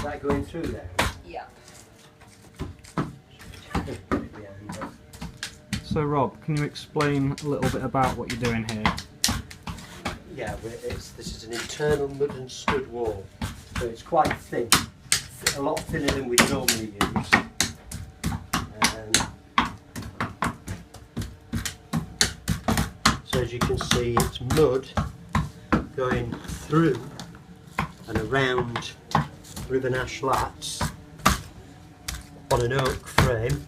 Is that going through there? Yeah. So Rob, can you explain a little bit about what you're doing here? Yeah, this is an internal mud and stud wall, so it's quite thin, a lot thinner than we normally use. So as you can see, it's mud going through and around Riven Ash Lats on an oak frame.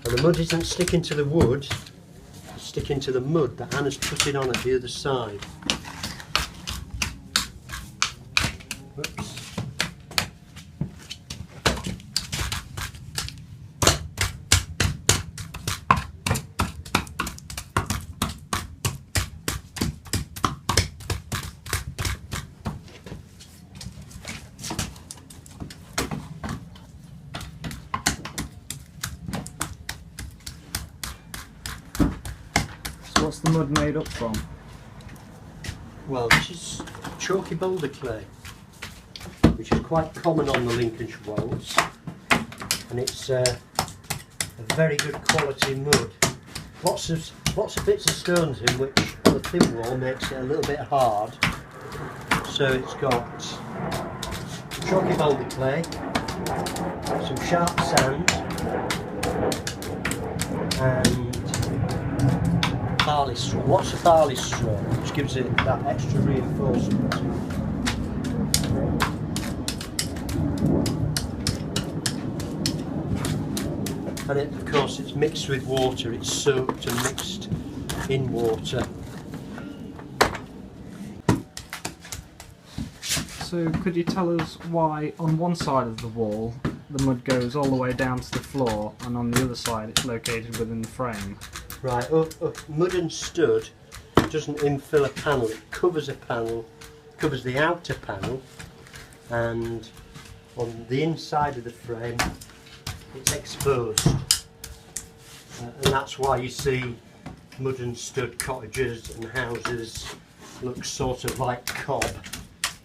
And the mud isn't sticking to the wood, it's sticking to the mud that Anna's putting on at the other side. Whoops. What's the mud made up from? Well, this is chalky boulder clay, which is quite common on the Lincolnshire Wolds, and it's a very good quality mud. Lots of bits of stones in, which on the thin wall makes it a little bit hard. So it's got chalky boulder clay, some sharp sand, and barley straw, lots of barley straw, which gives it that extra reinforcement. And of course it's mixed with water, it's soaked and mixed in water. So could you tell us why on one side of the wall the mud goes all the way down to the floor and on the other side it's located within the frame? Right, mud and stud doesn't infill a panel, it covers a panel, covers the outer panel, and on the inside of the frame it's exposed. And that's why you see mud and stud cottages and houses look sort of like cob,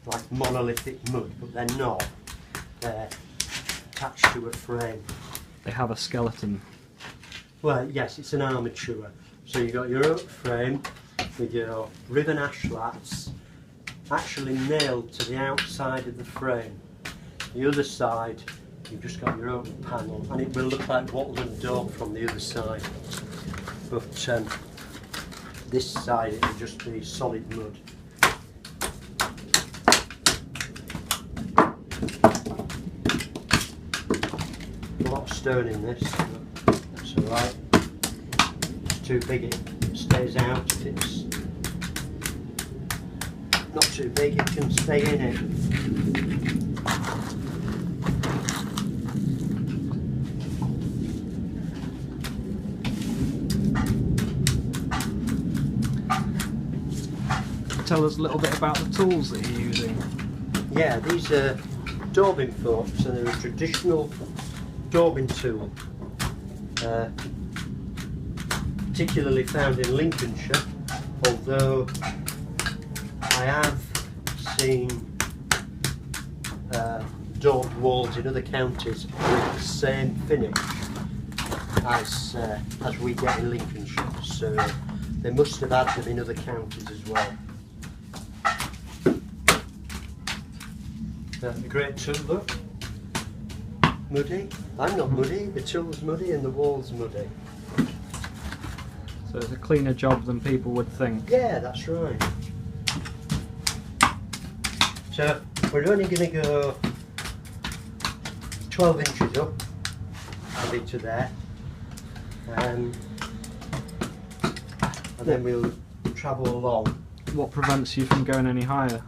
like monolithic mud, but they're not. They're attached to a frame. They have a skeleton. Well, yes, it's an armature. So you've got your oak frame with your Riven Ash Lats actually nailed to the outside of the frame. The other side, you've just got your oak panel, and it will look like wattle and daub from the other side. But this side, it will just be solid mud. A lot of stone in this. That's alright. It's too big, it stays out. If it's not too big, it can stay in it. Tell us a little bit about the tools that you're using. Yeah, these are daubing forks, and they're a traditional daubing tool. Particularly found in Lincolnshire, although I have seen daubed walls in other counties with the same finish as we get in Lincolnshire, so they must have had them in other counties as well. A great tool, look. Muddy. I'm not muddy, the tool's muddy and the wall's muddy. So it's a cleaner job than people would think. Yeah, that's right. So we're only going to go 12 inches up, a bit to there, and then we'll travel along. What prevents you from going any higher?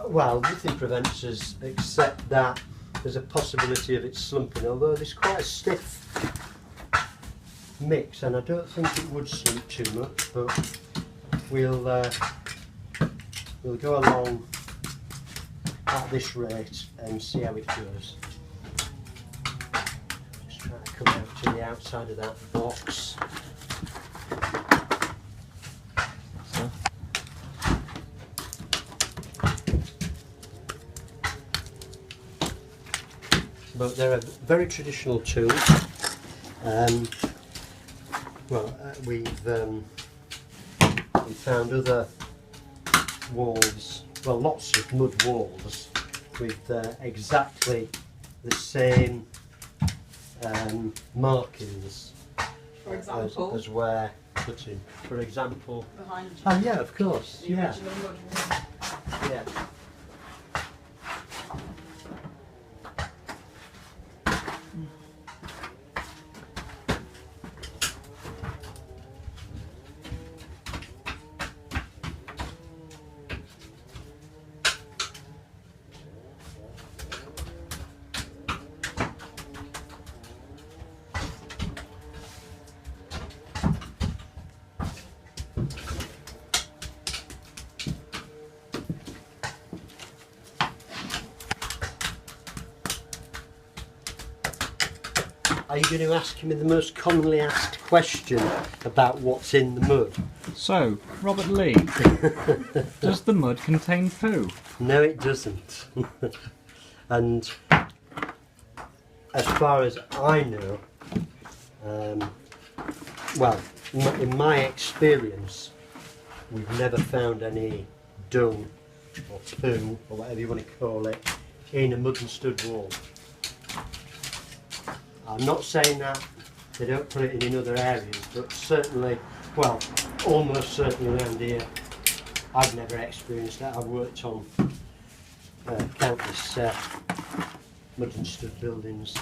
Well, nothing prevents us except that there's a possibility of it slumping, although there's quite a stiff mix, and I don't think it would slump too much, but we'll go along at this rate and see how it goes. Just try to come out to the outside of that box. So but they're a very traditional tool. We found other walls, well, lots of mud walls with exactly the same markings For example, as where putting. For example, behind you, oh yeah, of course, the yeah, original mud wall. yeah. Are you going to ask me the most commonly asked question about what's in the mud? So, Robert Lee, does the mud contain poo? No, it doesn't. And as far as I know, well, in my experience, we've never found any dung or poo or whatever you want to call it in a mud and stud wall. I'm not saying that they don't put it in other areas, but certainly, well, almost certainly around here, I've never experienced that. I've worked on countless mud and stud buildings.